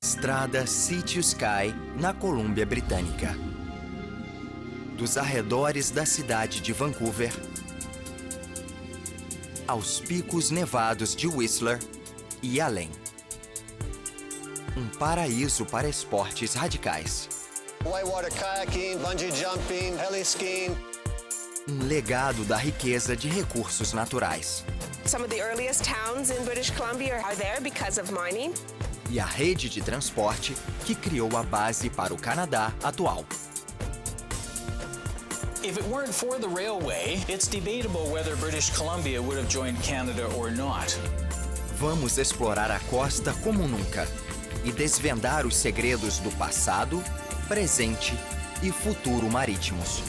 Estrada Sea to Sky, na Colômbia Britânica. Dos arredores da cidade de Vancouver aos picos nevados de Whistler e além. Um paraíso para esportes radicais. Whitewater kayaking, bungee jumping, heli skiing. Um legado da riqueza de recursos naturais. Some of the earliest towns in British Columbia are there because of mining. E a rede de transporte que criou a base para o Canadá atual. If it weren't for the railway, it's debatable whether British Columbia would have joined Canada or not. Vamos explorar a costa como nunca e desvendar os segredos do passado, presente e futuro marítimos.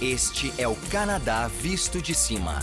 Este é o Canadá visto de cima.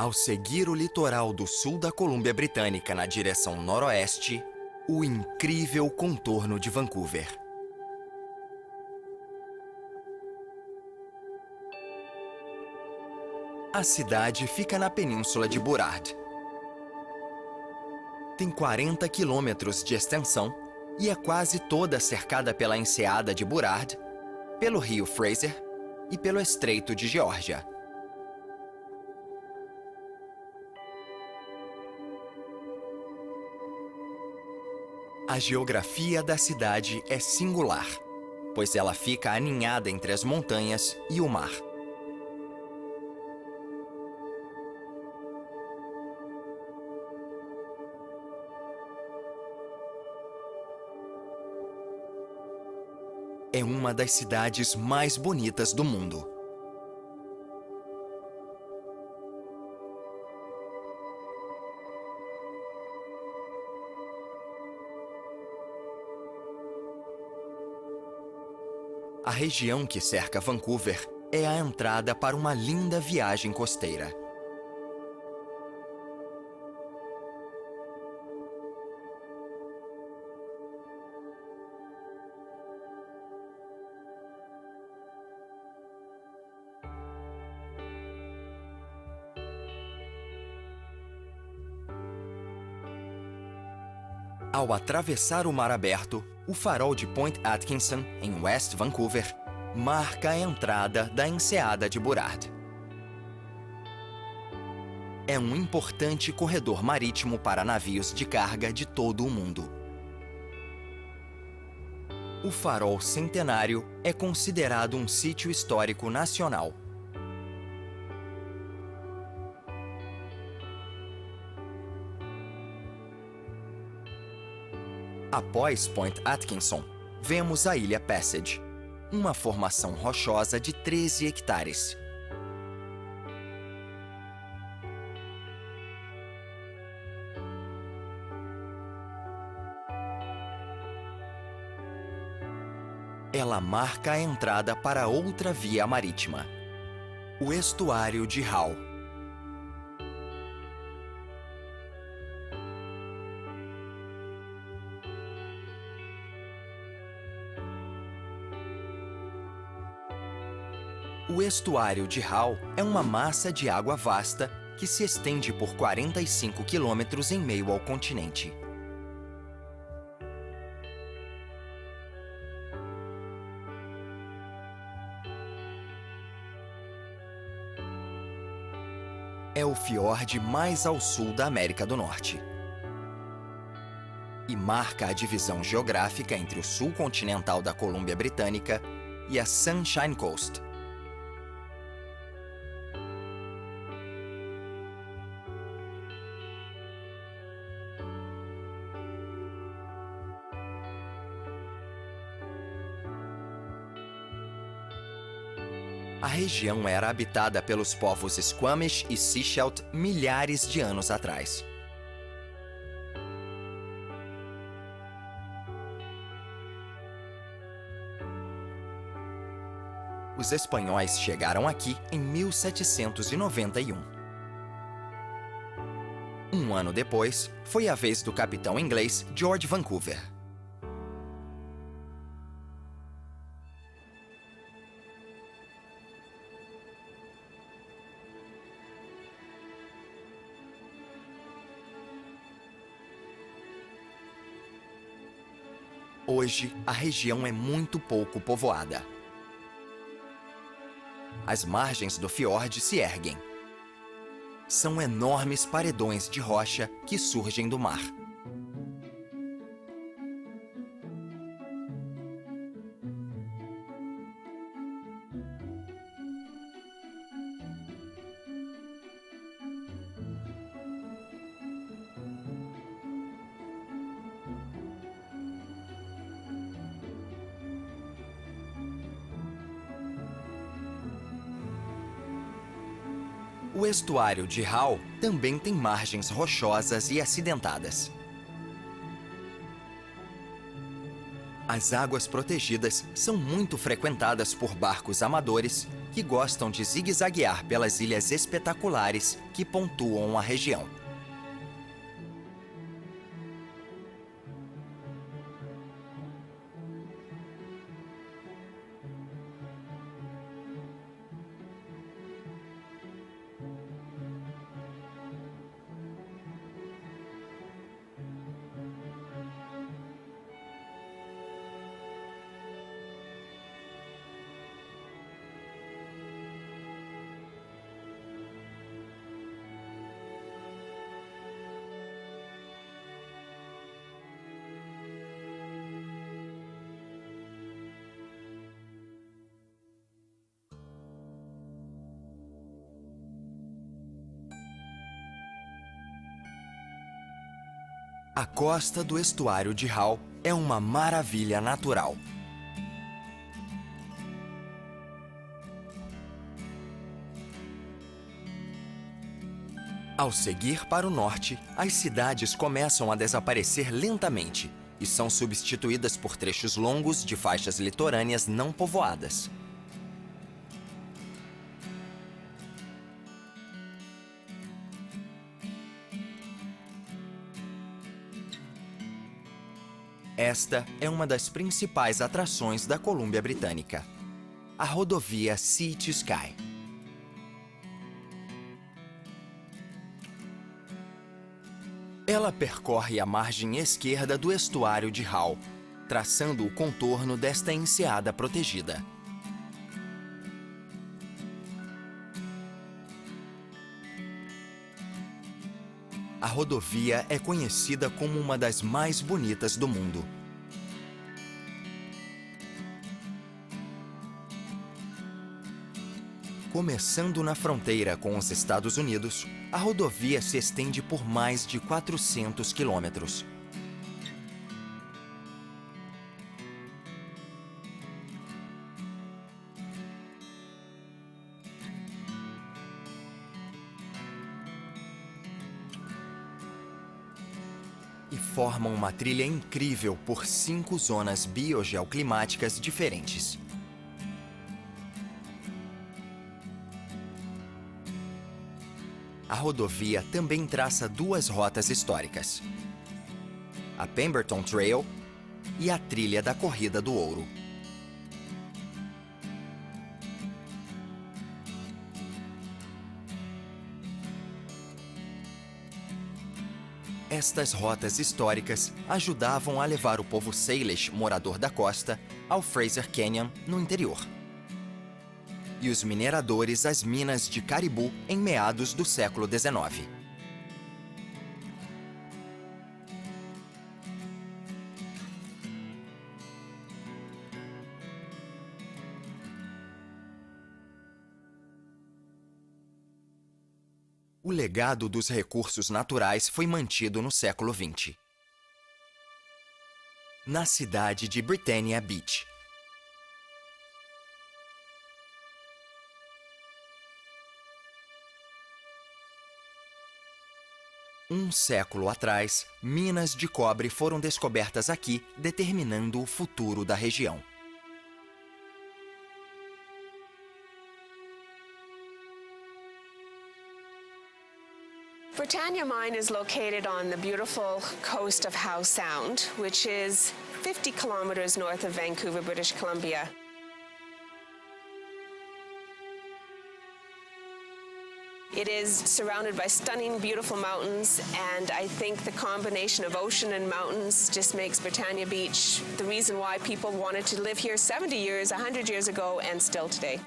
Ao seguir o litoral do sul da Colômbia Britânica na direção noroeste, o incrível contorno de Vancouver. A cidade fica na península de Burrard. Tem 40 quilômetros de extensão e é quase toda cercada pela enseada de Burrard, pelo rio Fraser e pelo Estreito de Geórgia. A geografia da cidade é singular, pois ela fica aninhada entre as montanhas e o mar. É uma das cidades mais bonitas do mundo. A região que cerca Vancouver é a entrada para uma linda viagem costeira. Ao atravessar o mar aberto, o farol de Point Atkinson, em West Vancouver, marca a entrada da enseada de Burrard. É um importante corredor marítimo para navios de carga de todo o mundo. O farol centenário é considerado um sítio histórico nacional. Após Point Atkinson, vemos a Ilha Passage, uma formação rochosa de 13 hectares. Ela marca a entrada para outra via marítima, o estuário de Howe. O estuário de Howe é uma massa de água vasta que se estende por 45 quilômetros em meio ao continente. É o fiord mais ao sul da América do Norte e marca a divisão geográfica entre o sul continental da Colômbia Britânica e a Sunshine Coast. A região era habitada pelos povos Squamish e Siouxalt milhares de anos atrás. Os espanhóis chegaram aqui em 1791. Um ano depois, foi a vez do capitão inglês George Vancouver. Hoje, a região é muito pouco povoada. As margens do fiord se erguem. São enormes paredões de rocha que surgem do mar. O estuário de Hull também tem margens rochosas e acidentadas. As águas protegidas são muito frequentadas por barcos amadores que gostam de zigue-zaguear pelas ilhas espetaculares que pontuam a região. A costa do estuário de Hull é uma maravilha natural. Ao seguir para o norte, as cidades começam a desaparecer lentamente e são substituídas por trechos longos de faixas litorâneas não povoadas. Esta é uma das principais atrações da Colômbia Britânica, a rodovia Sea to Sky. Ela percorre a margem esquerda do estuário de Hull, traçando o contorno desta enseada protegida. A rodovia é conhecida como uma das mais bonitas do mundo. Começando na fronteira com os Estados Unidos, a rodovia se estende por mais de 400 quilômetros. E formam uma trilha incrível por 5 zonas biogeoclimáticas diferentes. A rodovia também traça 2 rotas históricas: a Pemberton Trail e a Trilha da Corrida do Ouro. Estas rotas históricas ajudavam a levar o povo Salish, morador da costa, ao Fraser Canyon, no interior. E os mineradores às minas de Caribou em meados do século XIX. O legado dos recursos naturais foi mantido no século XX. Na cidade de Britannia Beach. Um século atrás, minas de cobre foram descobertas aqui, determinando o futuro da região. Britannia Mine is located on the beautiful coast of Howe Sound, which is 50 kilometers north of Vancouver, British Columbia. It is surrounded by stunning, beautiful mountains, and I think the combination of ocean and mountains just makes Britannia Beach the reason why people wanted to live here 70 years, 100 years ago, and still today.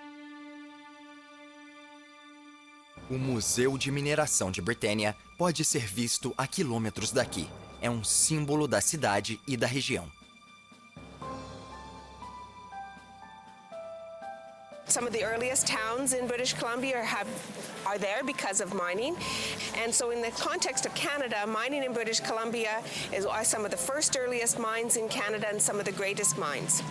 O Museu de Mineração de Britannia pode ser visto a quilômetros daqui. É um símbolo da cidade e da região. Some of the earliest towns in British Columbia are there because of mining. And so in the context of Canada, mining in British Columbia are some of the first earliest mines in Canada and some of the greatest mines.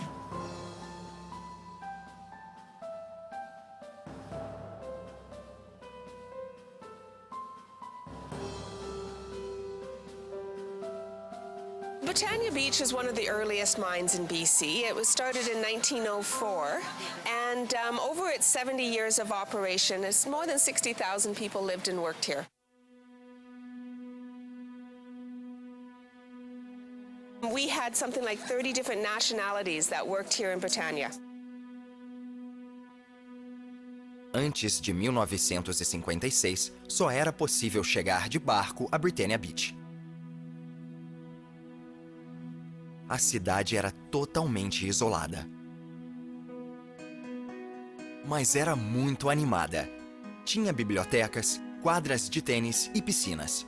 Britannia Beach is one of the earliest mines in BC. It was started in 1904, and over its 70 years of operation, it's more than 60,000 people lived and worked here. We had something like 30 different nationalities that worked here in Britannia. Antes de 1956, só era possível chegar de barco a Britannia Beach. A cidade era totalmente isolada. Mas era muito animada. Tinha bibliotecas, quadras de tênis e piscinas.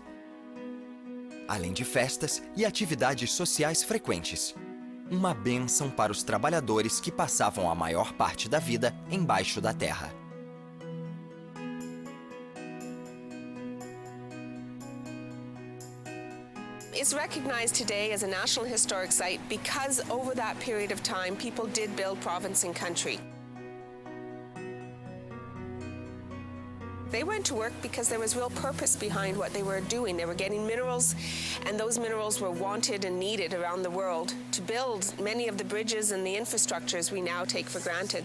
Além de festas e atividades sociais frequentes. Uma bênção para os trabalhadores que passavam a maior parte da vida embaixo da terra. It's recognized today as a National Historic Site because over that period of time, people did build province and country. They went to work because there was real purpose behind what they were doing. They were getting minerals, and those minerals were wanted and needed around the world to build many of the bridges and the infrastructures we now take for granted.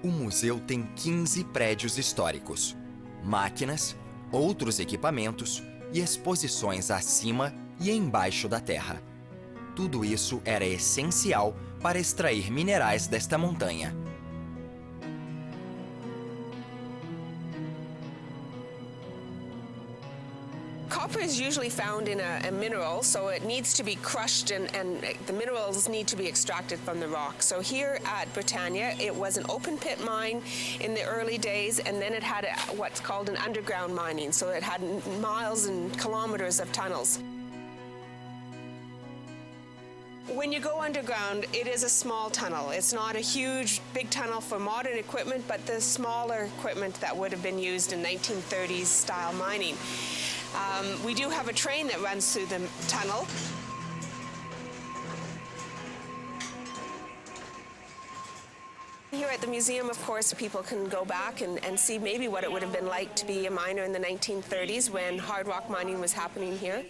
O museu tem 15 prédios históricos, máquinas, outros equipamentos e exposições acima e embaixo da terra. Tudo isso era essencial para extrair minerais desta montanha. Copper is usually found in a mineral, so it needs to be crushed and the minerals need to be extracted from the rock. So here at Britannia, it was an open pit mine in the early days, and then it had what's called an underground mining. So it had miles and kilometers of tunnels. When you go underground, it is a small tunnel. It's not a huge, big tunnel for modern equipment, but the smaller equipment that would have been used in 1930s style mining. We do have a train that runs through the tunnel. Here at the museum, of course, people can go back and see maybe what it would have been like to be a miner in the 1930s when hard rock mining was happening here.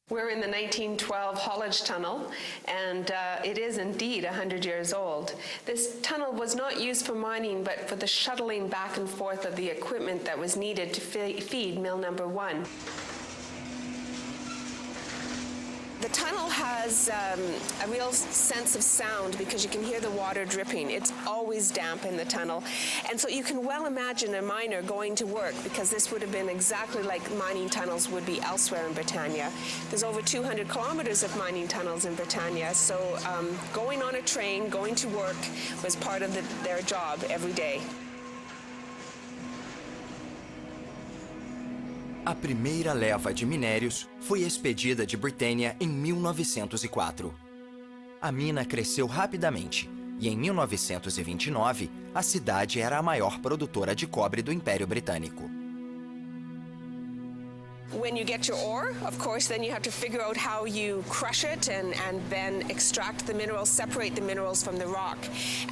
We're in the 1912 haulage tunnel, and it is indeed 100 years old. This tunnel was not used for mining, but for the shuttling back and forth of the equipment that was needed to feed mill number 1. The tunnel has a real sense of sound because you can hear the water dripping. It's always damp in the tunnel. And so you can well imagine a miner going to work because this would have been exactly like mining tunnels would be elsewhere in Britannia. There's over 200 kilometers of mining tunnels in Britannia. So going on a train, going to work was part of their job every day. A primeira leva de minérios foi expedida de Britannia em 1904. A mina cresceu rapidamente e em 1929 a cidade era a maior produtora de cobre do Império Britânico. When you get your ore, of course, then you have to figure out how you crush it and then extract the minerals, separate the minerals from the rock.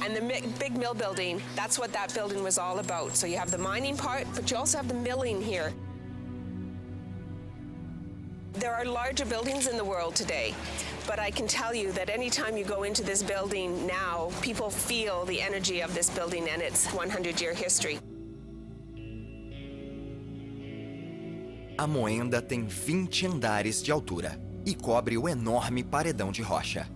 And the big mill building, that's what that building was all about. So you have the mining part, but you also have the milling here. There are larger buildings in the world today, but I can tell you that anytime you go into this building now, people feel the energy of this building and its 100-year history. A moenda tem 20 andares de altura e cobre o enorme paredão de rocha.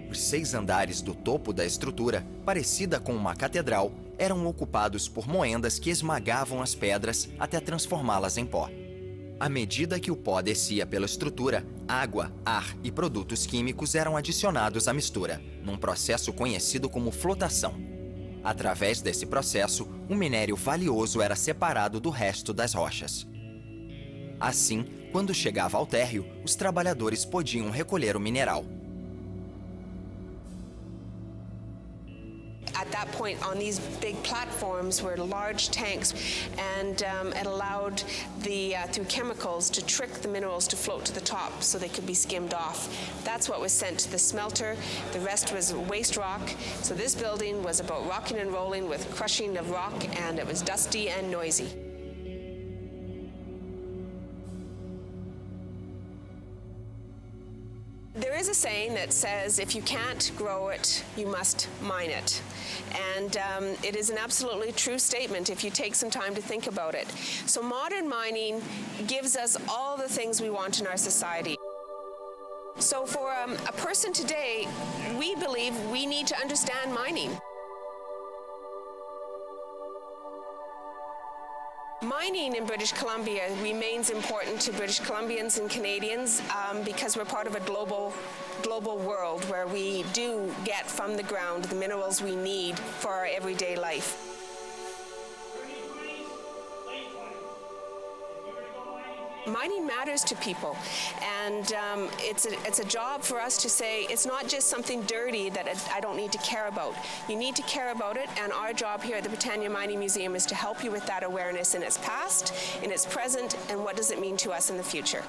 Os 6 andares do topo da estrutura, parecida com uma catedral, eram ocupados por moendas que esmagavam as pedras até transformá-las em pó. À medida que o pó descia pela estrutura, água, ar e produtos químicos eram adicionados à mistura, num processo conhecido como flotação. Através desse processo, um minério valioso era separado do resto das rochas. Assim, quando chegava ao térreo, os trabalhadores podiam recolher o mineral. At that point, on these big platforms were large tanks, and it allowed through chemicals to trick the minerals to float to the top so they could be skimmed off. That's what was sent to the smelter. The rest was waste rock. So this building was about rocking and rolling with crushing of rock, and it was dusty and noisy. There is a saying that says, if you can't grow it, you must mine it. And it is an absolutely true statement if you take some time to think about it. So modern mining gives us all the things we want in our society. So for a person today, we believe we need to understand mining. Mining in British Columbia remains important to British Columbians and Canadians because we're part of a global world where we do get from the ground the minerals we need for our everyday life. Mining matters to people, and it's a job for us to say it's not just something dirty that I don't need to care about. You need to care about it, and our job here at the Britannia Mining Museum is to help you with that awareness in its past, in its present, and what does it mean to us in the future.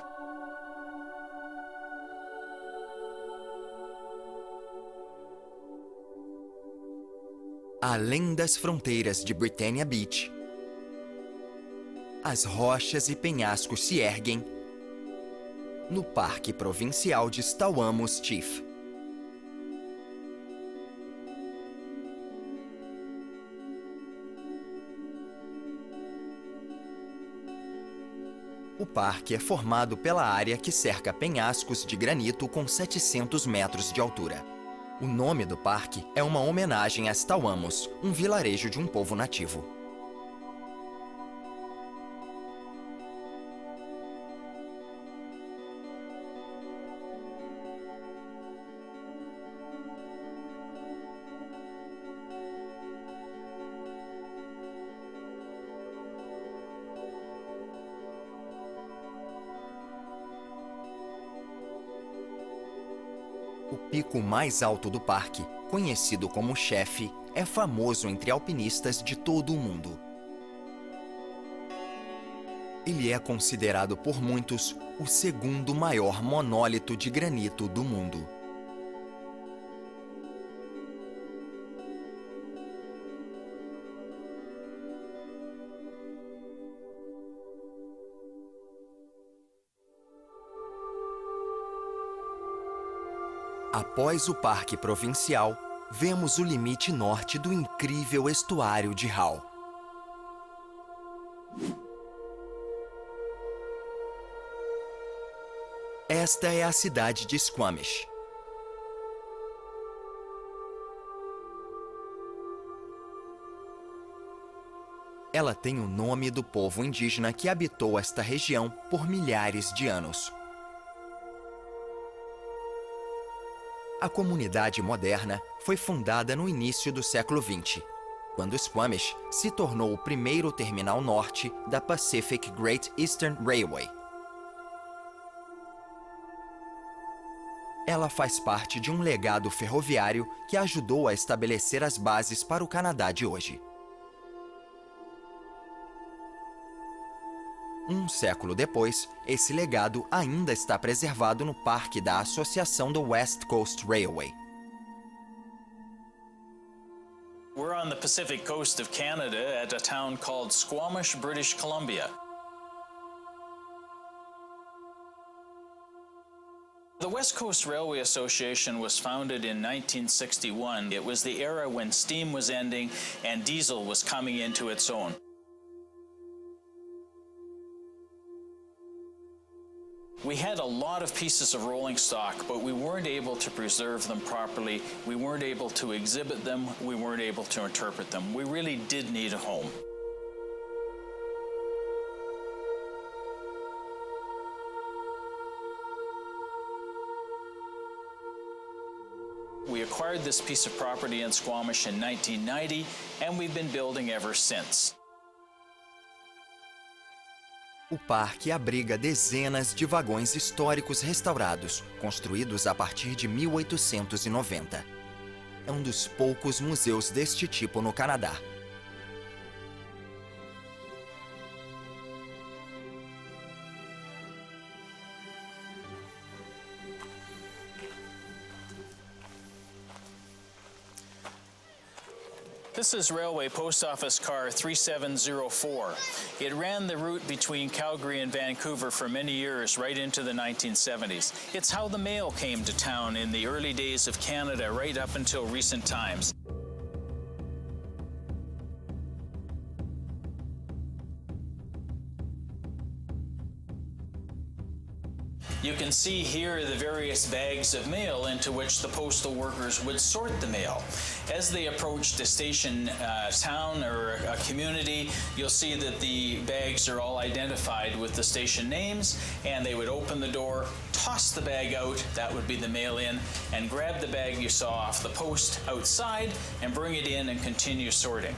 Além das fronteiras de Britannia Beach, as rochas e penhascos se erguem no Parque Provincial de Stalhamos-Chief. O parque é formado pela área que cerca penhascos de granito com 700 metros de altura. O nome do parque é uma homenagem a Stalhamos, um vilarejo de um povo nativo. O pico mais alto do parque, conhecido como Chefe, é famoso entre alpinistas de todo o mundo. Ele é considerado por muitos o segundo maior monólito de granito do mundo. Após o Parque Provincial, vemos o limite norte do incrível estuário de Hull. Esta é a cidade de Squamish. Ela tem o nome do povo indígena que habitou esta região por milhares de anos. A comunidade moderna foi fundada no início do século XX, quando Squamish se tornou o primeiro terminal norte da Pacific Great Eastern Railway. Ela faz parte de um legado ferroviário que ajudou a estabelecer as bases para o Canadá de hoje. Um século depois, esse legado ainda está preservado no parque da Associação do West Coast Railway. We're on the Pacific coast of Canada at a town called Squamish, British Columbia. The West Coast Railway Association was founded in 1961. It was the era when steam was ending and diesel was coming into its own. We had a lot of pieces of rolling stock, but we weren't able to preserve them properly. We weren't able to exhibit them. We weren't able to interpret them. We really did need a home. We acquired this piece of property in Squamish in 1990, and we've been building ever since. O parque abriga dezenas de vagões históricos restaurados, construídos a partir de 1890. É um dos poucos museus deste tipo no Canadá. This is Railway Post Office car 3704. It ran the route between Calgary and Vancouver for many years, right into the 1970s. It's how the mail came to town in the early days of Canada, right up until recent times. You can see here the various bags of mail into which the postal workers would sort the mail. As they approached a station town or a community, you'll see that the bags are all identified with the station names, and they would open the door, toss the bag out, that would be the mail in, and grab the bag you saw off the post outside and bring it in and continue sorting.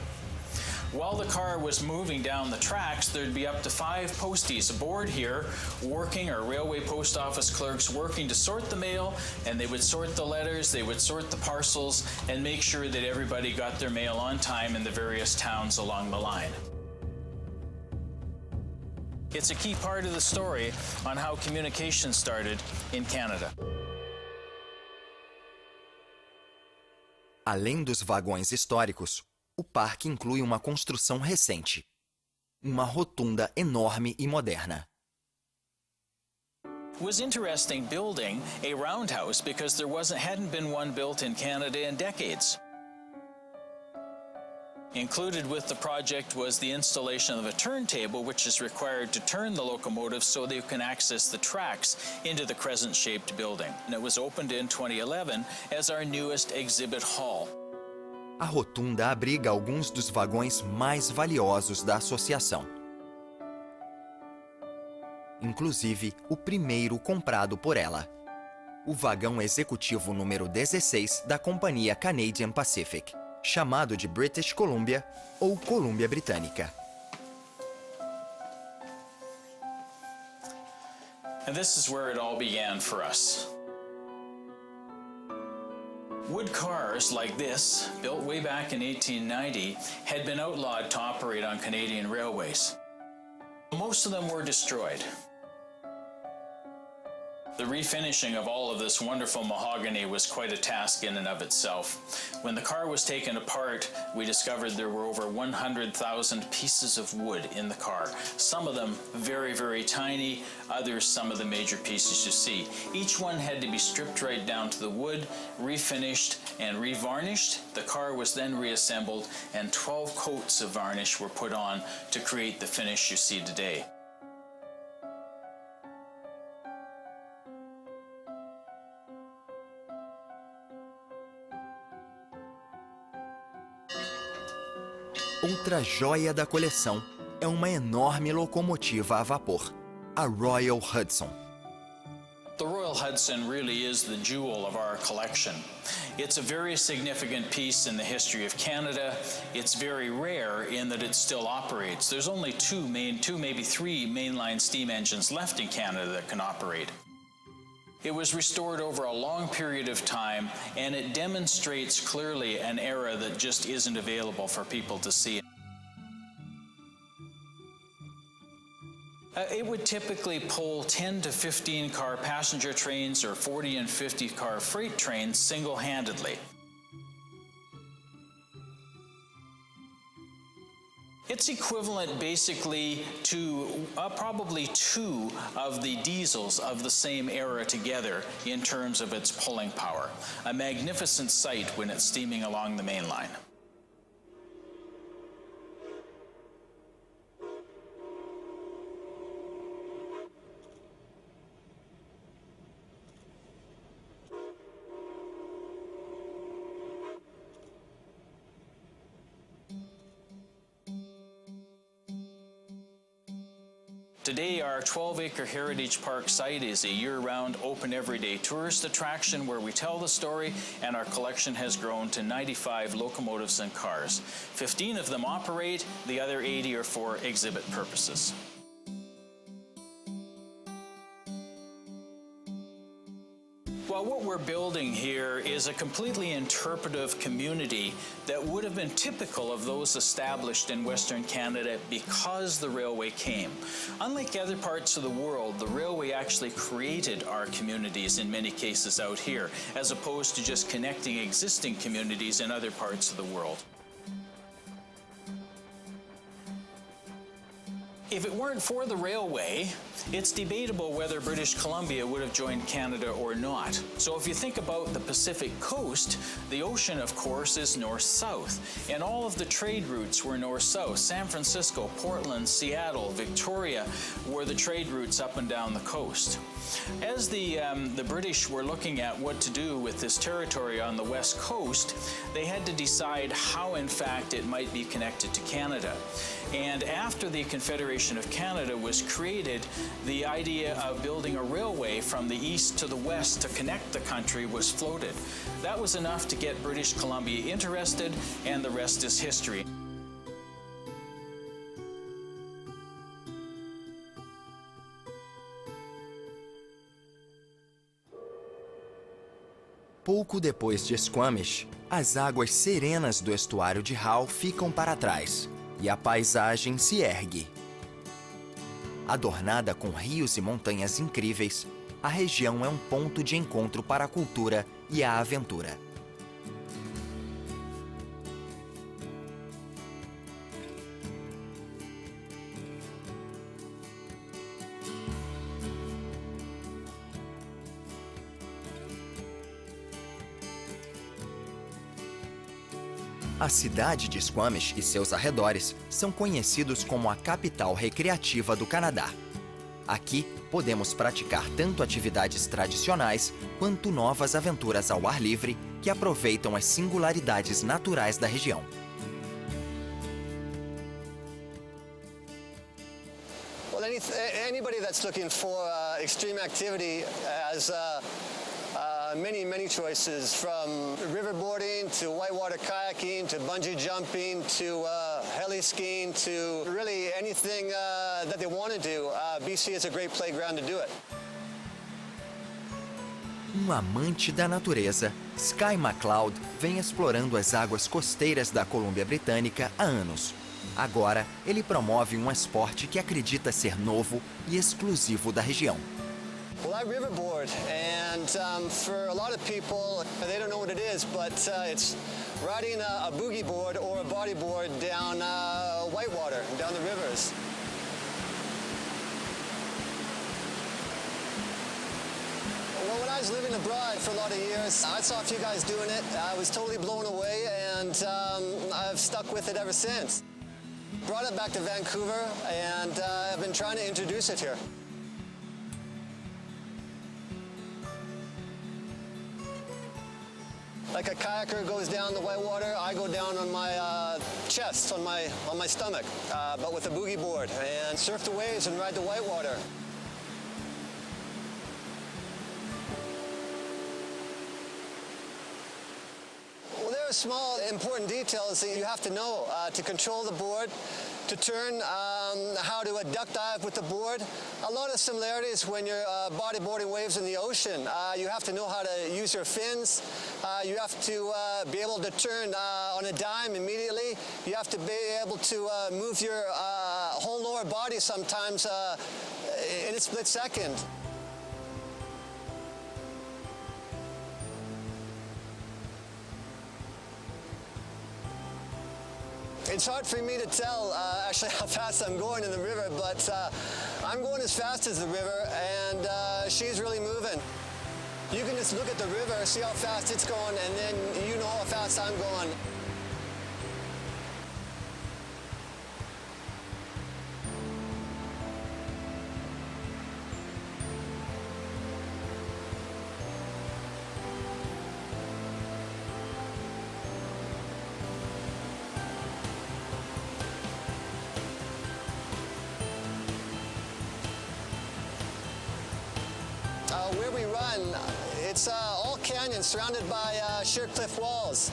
While the car was moving down the tracks, there'd be up to 5 posties aboard here working, or railway post office clerks working to sort the mail, and they would sort the letters, they would sort the parcels, and make sure that everybody got their mail on time in the various towns along the line. It's a key part of the story on how communication started in Canada. Além dos vagões históricos, o parque inclui uma construção recente, uma rotunda enorme e moderna. It was interesting building a roundhouse because there hadn't been one built in Canada in decades. Included with the project was the installation of a turntable, which is required to turn the locomotive so that you can access the tracks into the crescent-shaped building. And it was opened in 2011 as our newest exhibit hall. A rotunda abriga alguns dos vagões mais valiosos da associação. Inclusive, o primeiro comprado por ela. O vagão executivo número 16 da companhia Canadian Pacific, chamado de British Columbia ou Colômbia Britânica. And this is where it all began for us. Wood cars like this, built way back in 1890, had been outlawed to operate on Canadian railways. Most of them were destroyed. The refinishing of all of this wonderful mahogany was quite a task in and of itself. When the car was taken apart, we discovered there were over 100,000 pieces of wood in the car. Some of them very, very tiny, others some of the major pieces you see. Each one had to be stripped right down to the wood, refinished and revarnished. The car was then reassembled and 12 coats of varnish were put on to create the finish you see today. Outra joia da coleção é uma enorme locomotiva a vapor, a Royal Hudson. The Royal Hudson really is the jewel of our collection. It's a very significant piece in the history of Canada. It's very rare in that it still operates. There's only two, maybe three mainline steam engines left in Canada that can operate. It was restored over a long period of time, and it demonstrates clearly an era that just isn't available for people to see. It would typically pull 10 to 15 car passenger trains or 40 and 50 car freight trains single-handedly. It's equivalent basically to probably two of the diesels of the same era together in terms of its pulling power. A magnificent sight when it's steaming along the main line. Today, our 12-acre Heritage Park site is a year-round, open everyday tourist attraction where we tell the story, and our collection has grown to 95 locomotives and cars. 15 of them operate, the other 80 are for exhibit purposes. Well, what we're building here is a completely interpretive community that would have been typical of those established in Western Canada because the railway came. Unlike other parts of the world, the railway actually created our communities in many cases out here, as opposed to just connecting existing communities in other parts of the world. If it weren't for the railway, it's debatable whether British Columbia would have joined Canada or not. So if you think about the Pacific coast, the ocean, of course, is north-south, and all of the trade routes were north-south. San Francisco, Portland, Seattle, Victoria were the trade routes up and down the coast. As the British were looking at what to do with this territory on the west coast, they had to decide how, in fact, it might be connected to Canada. And after the Confederation of Canada was created, the idea of building a railway from the east to the west to connect the country was floated. That was enough to get British Columbia interested, and the rest is history. Pouco depois de Squamish, as águas serenas do estuário de Howe ficam para trás e a paisagem se ergue. Adornada com rios e montanhas incríveis, a região é um ponto de encontro para a cultura e a aventura. A cidade de Squamish e seus arredores são conhecidos como a capital recreativa do Canadá. Aqui, podemos praticar tanto atividades tradicionais quanto novas aventuras ao ar livre que aproveitam as singularidades naturais da região. Well, anybody that's looking for extreme activity has many choices, from riverboarding to whitewater kayaking to bungee jumping to heli skiing to really anything that they want to do. BC is a great playground to do it. Amante da natureza, Sky MacLeod vem explorando as águas costeiras da Colômbia Britânica há anos. Agora, ele promove um esporte que acredita ser novo e exclusivo da região. Well, I riverboard, and for a lot of people, they don't know what it is, but it's riding a boogie board or a bodyboard down whitewater, down the rivers. Well, when I was living abroad for a lot of years, I saw a few guys doing it. I was totally blown away, and I've stuck with it ever since. Brought it back to Vancouver, and I've been trying to introduce it here. Like a kayaker goes down the whitewater, I go down on my chest, on my stomach, but with a boogie board, and surf the waves and ride the whitewater. Well, there are small, important details that you have to know to control the board, to turn, how to duck dive with the board. A lot of similarities when you're bodyboarding waves in the ocean. You have to know how to use your fins. You have to be able to turn on a dime immediately. You have to be able to move your whole lower body sometimes in a split second. It's hard for me to tell actually how fast I'm going in the river, but I'm going as fast as the river, and she's really moving. You can just look at the river, see how fast it's going, and then you know how fast I'm going. Where we run, it's all canyons surrounded by sheer cliff walls.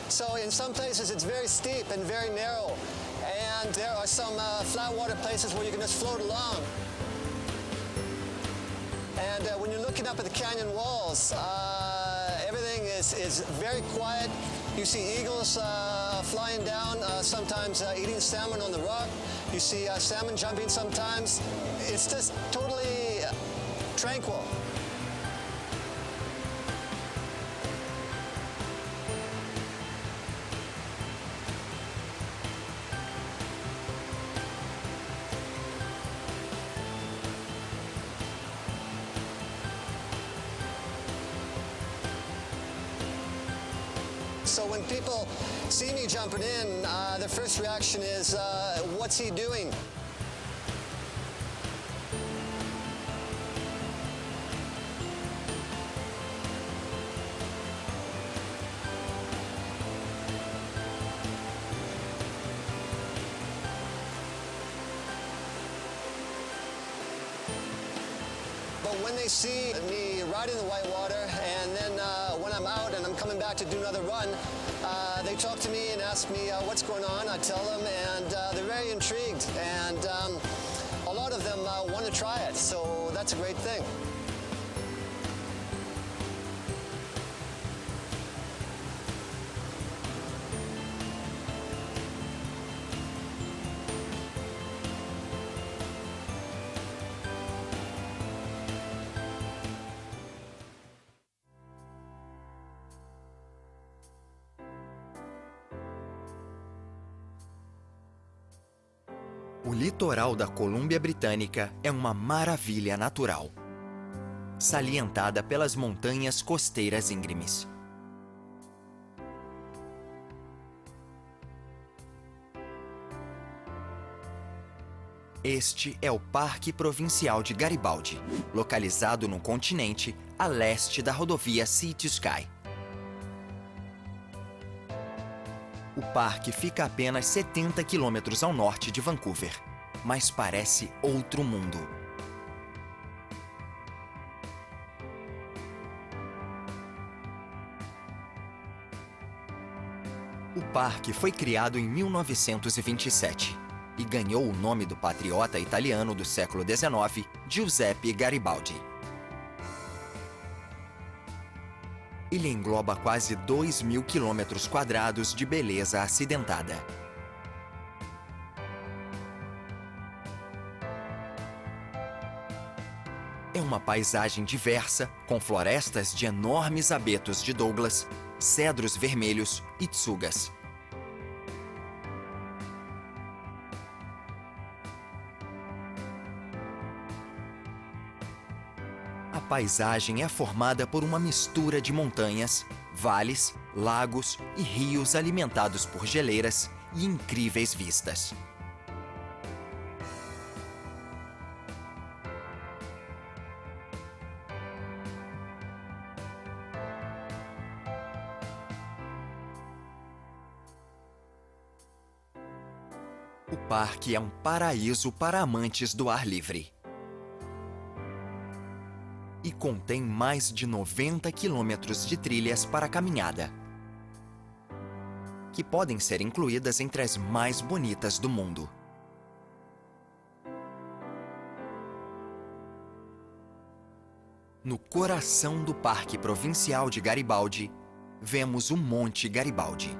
So in some places it's very steep and very narrow, and there are some flat water places where you can just float along. And when you're looking up at the canyon walls, everything is very quiet. You see eagles flying down, sometimes eating salmon on the rock. You see salmon jumping sometimes. It's just totally tranquil. So when people see me jumping in, their first reaction is, what's he doing? But when they see me riding the whitewater, and then when I'm out and I'm coming back to do another run, they talk to me and ask me what's going on. I tell them, and they're very intrigued, and a lot of them want to try it, so that's a great thing. O litoral da Colômbia Britânica é uma maravilha natural, salientada pelas montanhas costeiras íngremes. Este é o Parque Provincial de Garibaldi, localizado no continente a leste da rodovia Sea to Sky. O parque fica a apenas 70 quilômetros ao norte de Vancouver, mas parece outro mundo. O parque foi criado em 1927 e ganhou o nome do patriota italiano do século XIX, Giuseppe Garibaldi. Ele engloba quase 2.000 quilômetros quadrados de beleza acidentada. É uma paisagem diversa, com florestas de enormes abetos de Douglas, cedros vermelhos e tsugas. A paisagem é formada por uma mistura de montanhas, vales, lagos e rios alimentados por geleiras e incríveis vistas. O parque é um paraíso para amantes do ar livre. E contém mais de 90 quilômetros de trilhas para caminhada, que podem ser incluídas entre as mais bonitas do mundo. No coração do Parque Provincial de Garibaldi, vemos o Monte Garibaldi.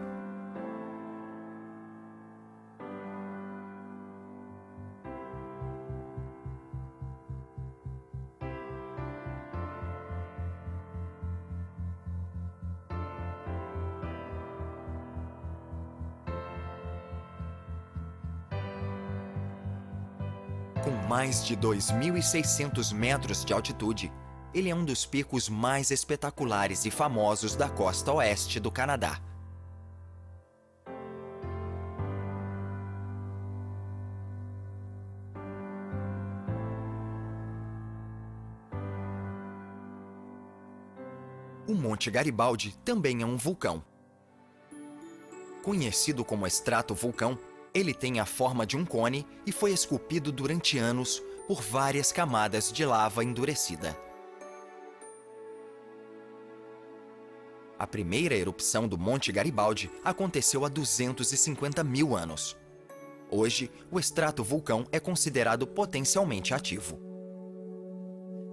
Com mais de 2.600 metros de altitude, ele é um dos picos mais espetaculares e famosos da costa oeste do Canadá. O Monte Garibaldi também é um vulcão. Conhecido como estratovulcão, ele tem a forma de um cone e foi esculpido durante anos por várias camadas de lava endurecida. A primeira erupção do Monte Garibaldi aconteceu há 250 mil anos. Hoje, o estratovulcão é considerado potencialmente ativo.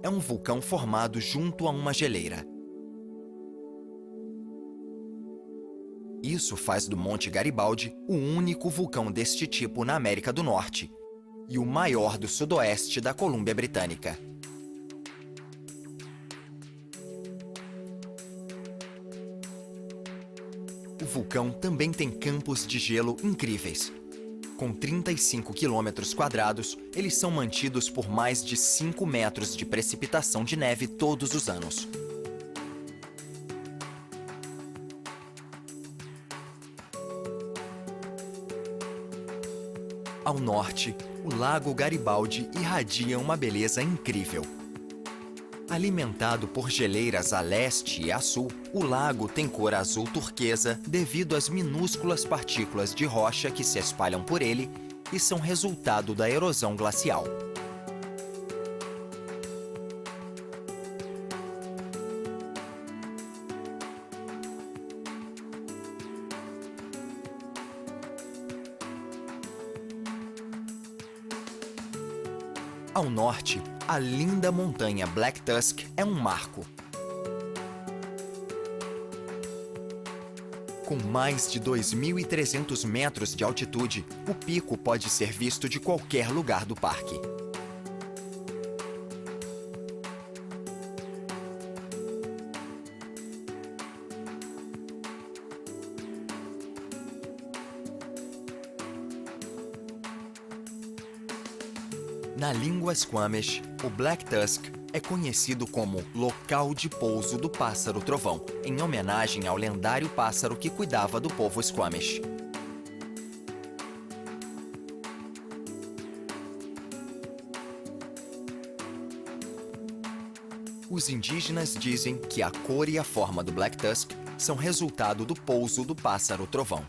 É um vulcão formado junto a uma geleira. Isso faz do Monte Garibaldi o único vulcão deste tipo na América do Norte e o maior do sudoeste da Colômbia Britânica. O vulcão também tem campos de gelo incríveis. Com 35 quilômetros quadrados, eles são mantidos por mais de 5 metros de precipitação de neve todos os anos. Ao norte, o Lago Garibaldi irradia uma beleza incrível. Alimentado por geleiras a leste e a sul, o lago tem cor azul turquesa devido às minúsculas partículas de rocha que se espalham por ele e são resultado da erosão glacial. Ao norte, a linda montanha Black Tusk é um marco. Com mais de 2.300 metros de altitude, o pico pode ser visto de qualquer lugar do parque. Na língua Squamish, o Black Tusk é conhecido como local de pouso do pássaro trovão, em homenagem ao lendário pássaro que cuidava do povo Squamish. Os indígenas dizem que a cor e a forma do Black Tusk são resultado do pouso do pássaro trovão.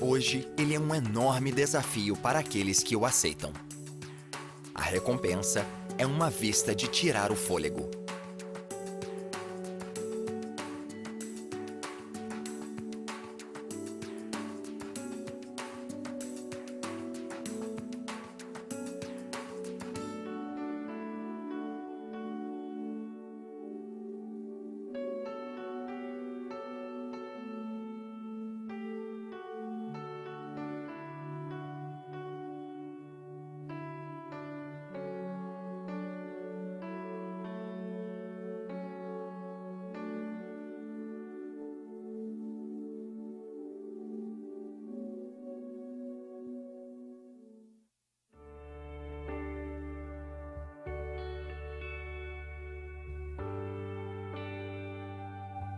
Hoje, ele é um enorme desafio para aqueles que o aceitam. A recompensa é uma vista de tirar o fôlego.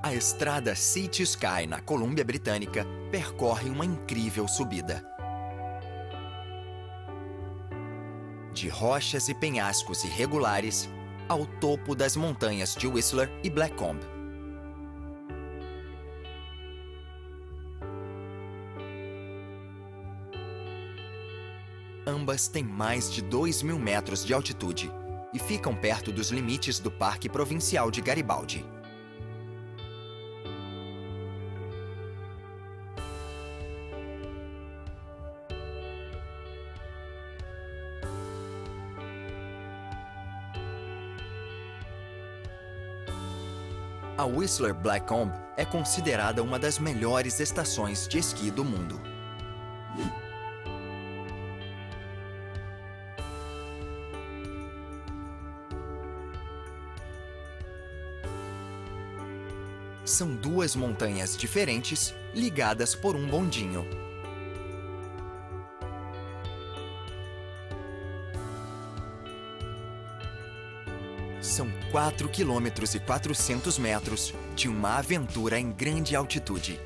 A estrada Sea to Sky, na Colômbia Britânica, percorre uma incrível subida. De rochas e penhascos irregulares ao topo das montanhas de Whistler e Blackcomb. Ambas têm mais de 2.000 metros de altitude e ficam perto dos limites do Parque Provincial de Garibaldi. A Whistler Blackcomb é considerada uma das melhores estações de esqui do mundo. São duas montanhas diferentes ligadas por um bondinho. São 4,4 km de uma aventura em grande altitude.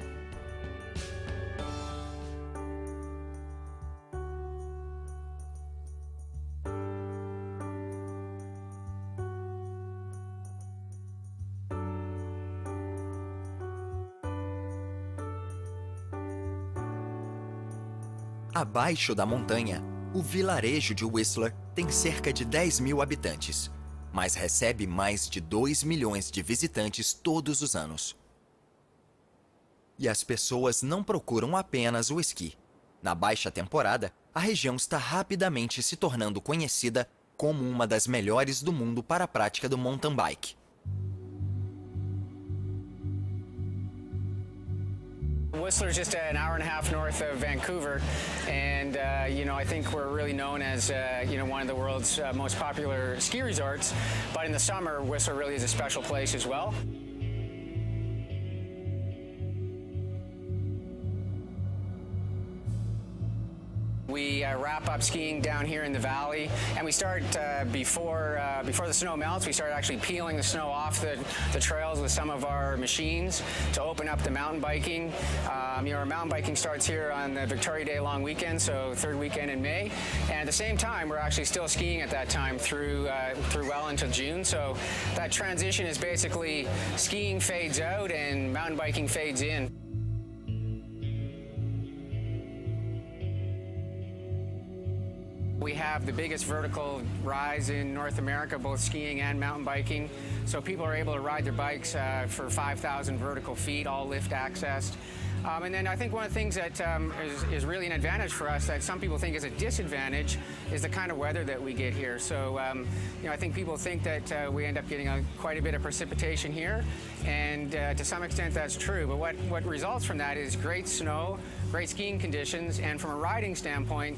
Abaixo da montanha, o vilarejo de Whistler tem cerca de 10.000 habitantes, mas recebe mais de 2 milhões de visitantes todos os anos. E as pessoas não procuram apenas o esqui. Na baixa temporada, a região está rapidamente se tornando conhecida como uma das melhores do mundo para a prática do mountain bike. Whistler is just an hour and a half north of Vancouver, and I think we're really known as one of the world's most popular ski resorts. But in the summer, Whistler really is a special place as well. We wrap up skiing down here in the valley, and we start before the snow melts. We start actually peeling the snow off the trails with some of our machines to open up the mountain biking. Our mountain biking starts here on the Victoria Day long weekend, so third weekend in May. And at the same time, we're actually still skiing at that time through well into June. So that transition is basically skiing fades out and mountain biking fades in. We have the biggest vertical rise in North America, both skiing and mountain biking. So people are able to ride their bikes for 5,000 vertical feet, all lift accessed. And then I think one of the things that is really an advantage for us that some people think is a disadvantage is the kind of weather that we get here. So, I think people think that we end up getting quite a bit of precipitation here, and to some extent that's true. But what results from that is great snow, great skiing conditions, and from a riding standpoint,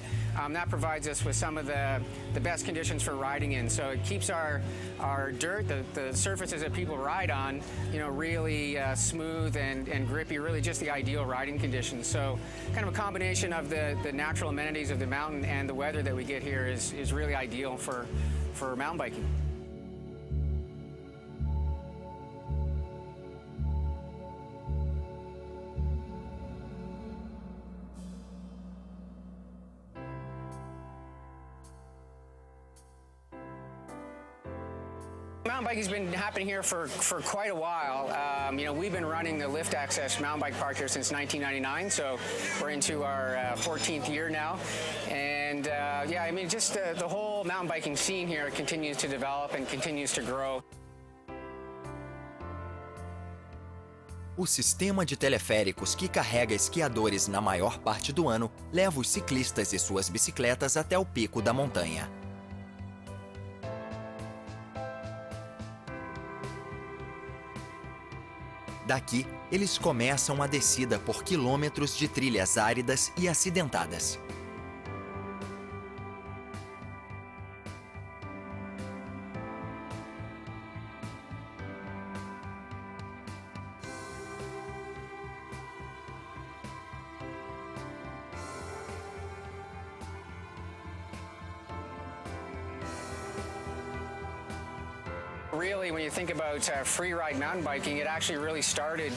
that provides us with some of the best conditions for riding in. So it keeps our dirt, the surfaces that people ride on, really smooth and grippy, really just the ideal riding conditions. So kind of a combination of the natural amenities of the mountain and the weather that we get here is really ideal for mountain biking. Mountain biking has been happening here for quite a while. We've been running the Lift Access mountain bike park here since 1999, so we're into our 14th year now. And just the whole mountain biking scene here continues to develop and continues to grow. O sistema de teleféricos que carrega esquiadores na maior parte do ano leva os ciclistas e suas bicicletas até o pico da montanha. Daqui, eles começam a descida por quilômetros de trilhas áridas e acidentadas. Really, when you think about free ride mountain biking, it actually really started,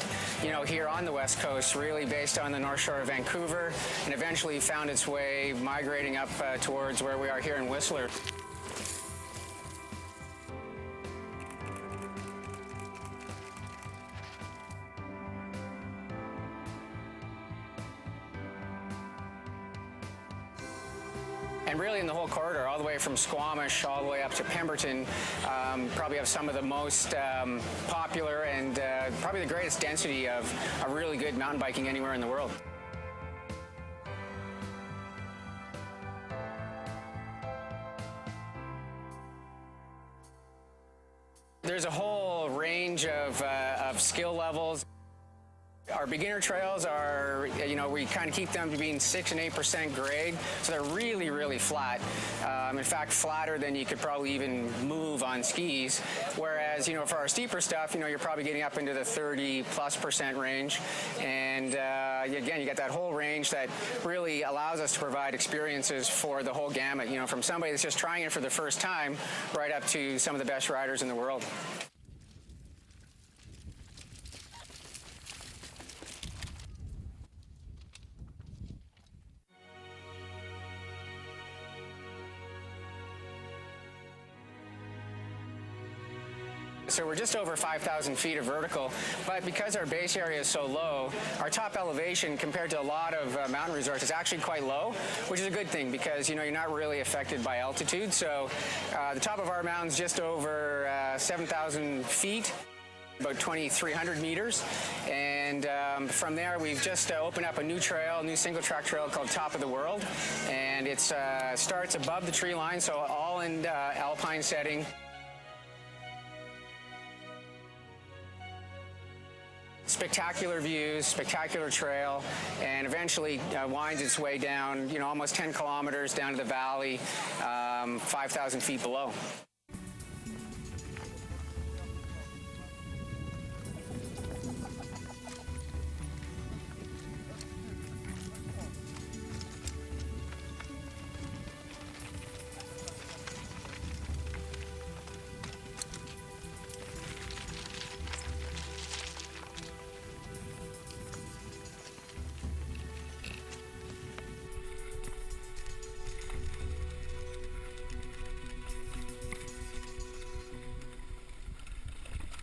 here on the West Coast, really based on the North Shore of Vancouver, and eventually found its way migrating up towards where we are here in Whistler. And really in the whole corridor, all the way from Squamish all the way up to Pemberton, probably have some of the most popular and probably the greatest density of really good mountain biking anywhere in the world. There's a whole range of skill levels. Our beginner trails are, we kind of keep them to being 6 and 8% grade, so they're really, really flat. In fact, flatter than you could probably even move on skis. Whereas, for our steeper stuff, you're probably getting up into the 30+% range. And again, you got that whole range that really allows us to provide experiences for the whole gamut, from somebody that's just trying it for the first time right up to some of the best riders in the world. So we're just over 5,000 feet of vertical, but because our base area is so low, our top elevation compared to a lot of mountain resorts is actually quite low, which is a good thing because, you're not really affected by altitude. So the top of our mountain's just over 7,000 feet. About 2,300 meters, and from there we've just opened up a new trail, a new single track trail called Top of the World, and it starts above the tree line, so all in alpine setting. Spectacular views, spectacular trail, and eventually winds its way down, almost 10 kilometers down to the valley, 5,000 feet below.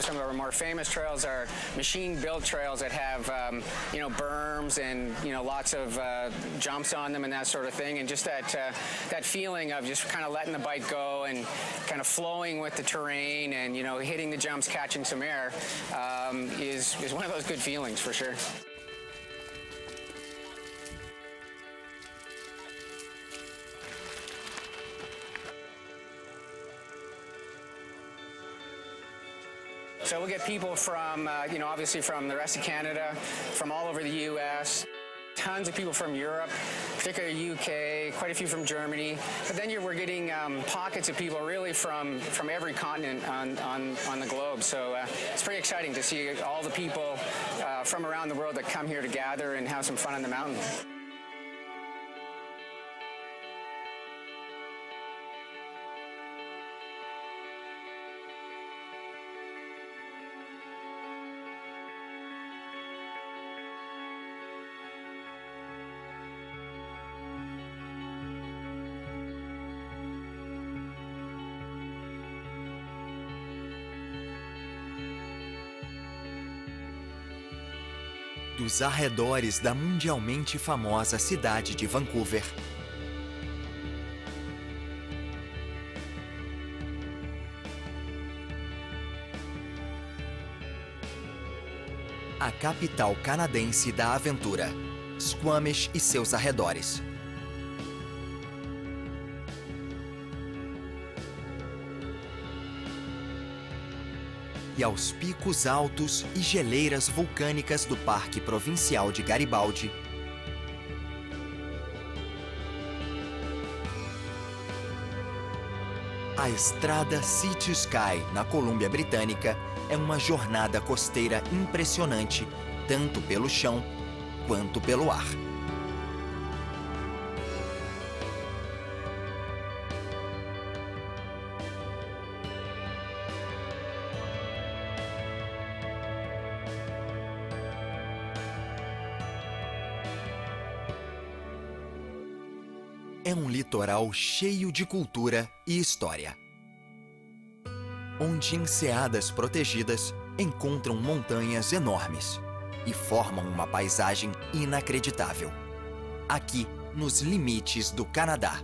Some of our more famous trails are machine-built trails that have, berms and, lots of jumps on them and that sort of thing. And just that feeling of just kind of letting the bike go and kind of flowing with the terrain and, hitting the jumps, catching some air is one of those good feelings for sure. So we'll get people from, obviously from the rest of Canada, from all over the U.S., tons of people from Europe, particularly UK, quite a few from Germany. But then we're getting pockets of people really from every continent on the globe. So it's pretty exciting to see all the people from around the world that come here to gather and have some fun on the mountain. Dos arredores da mundialmente famosa cidade de Vancouver, a capital canadense da aventura, Squamish e seus arredores. E aos picos altos e geleiras vulcânicas do Parque Provincial de Garibaldi, a estrada Sea to Sky, na Colômbia Britânica, é uma jornada costeira impressionante, tanto pelo chão quanto pelo ar. É um litoral cheio de cultura e história, onde enseadas protegidas encontram montanhas enormes e formam uma paisagem inacreditável, aqui nos limites do Canadá.